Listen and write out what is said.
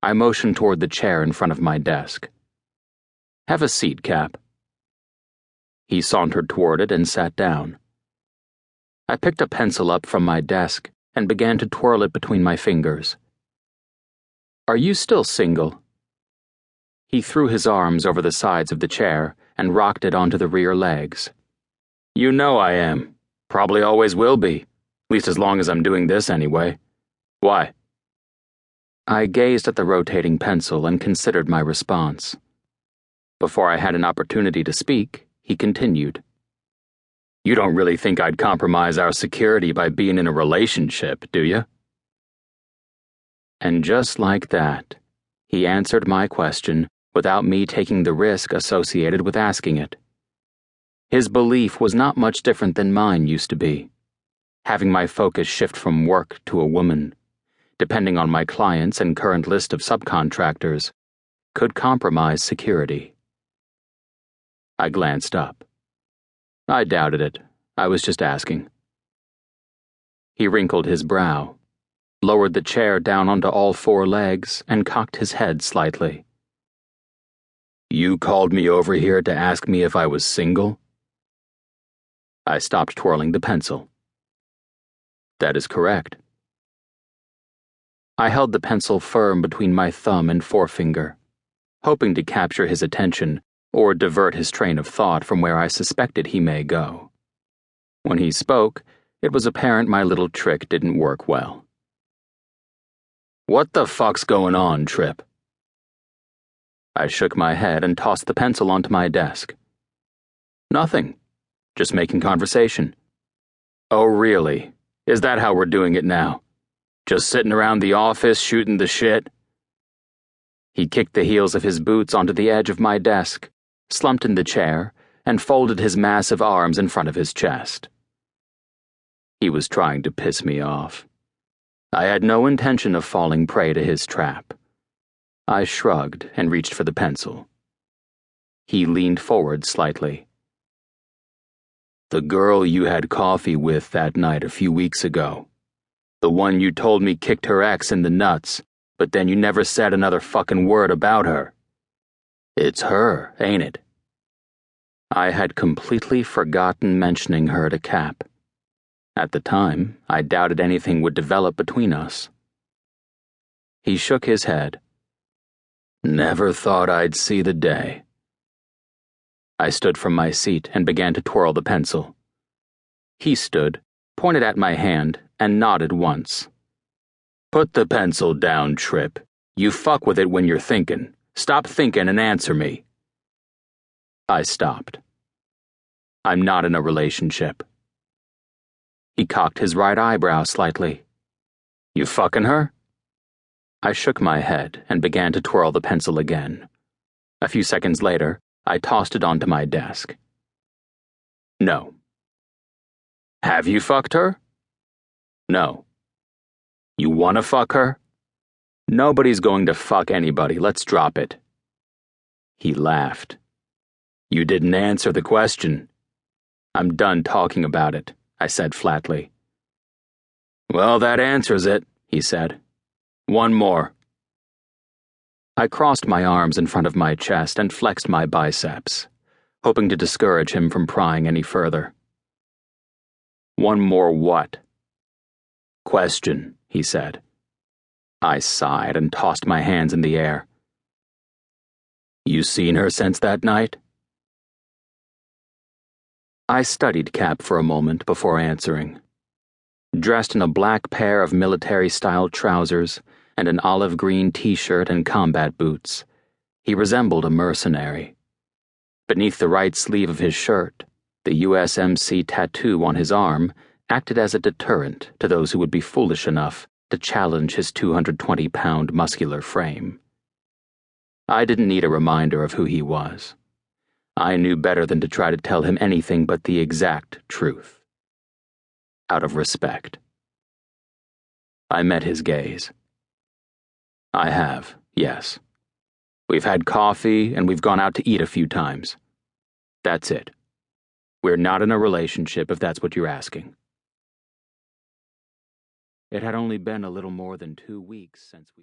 I motioned toward the chair in front of my desk. "Have a seat, Cap." He sauntered toward it and sat down. I picked a pencil up from my desk and began to twirl it between my fingers. "Are you still single?" He threw his arms over the sides of the chair and rocked it onto the rear legs. "You know I am. Probably always will be. At least as long as I'm doing this anyway. Why?" I gazed at the rotating pencil and considered my response. Before I had an opportunity to speak, he continued. "You don't really think I'd compromise our security by being in a relationship, do you?" And just like that, he answered my question without me taking the risk associated with asking it. His belief was not much different than mine used to be, having my focus shift from work to a woman, depending on my clients and current list of subcontractors, could compromise security. I glanced up. I doubted it. I was just asking. He wrinkled his brow, lowered the chair down onto all four legs, and cocked his head slightly. "You called me over here to ask me if I was single?" I stopped twirling the pencil. "That is correct." I held the pencil firm between my thumb and forefinger, hoping to capture his attention or divert his train of thought from where I suspected he may go. When he spoke, it was apparent my little trick didn't work well. "What the fuck's going on, Trip?" I shook my head and tossed the pencil onto my desk. "Nothing. Just making conversation." "Oh, really? Is that how we're doing it now? Just sitting around the office shooting the shit?" He kicked the heels of his boots onto the edge of my desk, slumped in the chair, and folded his massive arms in front of his chest. He was trying to piss me off. I had no intention of falling prey to his trap. I shrugged and reached for the pencil. He leaned forward slightly. "The girl you had coffee with that night a few weeks ago. The one you told me kicked her ex in the nuts, but then you never said another fucking word about her. It's her, ain't it?" I had completely forgotten mentioning her to Cap. At the time, I doubted anything would develop between us. He shook his head. "Never thought I'd see the day." I stood from my seat and began to twirl the pencil. He stood, pointed at my hand, and nodded once. "Put the pencil down, Trip. You fuck with it when you're thinking. Stop thinking and answer me." I stopped. "I'm not in a relationship." He cocked his right eyebrow slightly. "You fucking her?" I shook my head and began to twirl the pencil again. A few seconds later, I tossed it onto my desk. "No." "Have you fucked her?" "No." "You wanna fuck her?" "Nobody's going to fuck anybody. Let's drop it." He laughed. "You didn't answer the question." "I'm done talking about it," I said flatly. "Well, that answers it," he said. "One more." I crossed my arms in front of my chest and flexed my biceps, hoping to discourage him from prying any further. "One more what?" "Question," he said. I sighed and tossed my hands in the air. "You seen her since that night?" I studied Cap for a moment before answering. Dressed in a black pair of military-style trousers and an olive green t-shirt and combat boots, he resembled a mercenary. Beneath the right sleeve of his shirt, the USMC tattoo on his arm acted as a deterrent to those who would be foolish enough to challenge his 220-pound muscular frame. I didn't need a reminder of who he was. I knew better than to try to tell him anything but the exact truth. Out of respect. I met his gaze. "I have, yes. We've had coffee and we've gone out to eat a few times. That's it. We're not in a relationship, if that's what you're asking." It had only been a little more than 2 weeks since we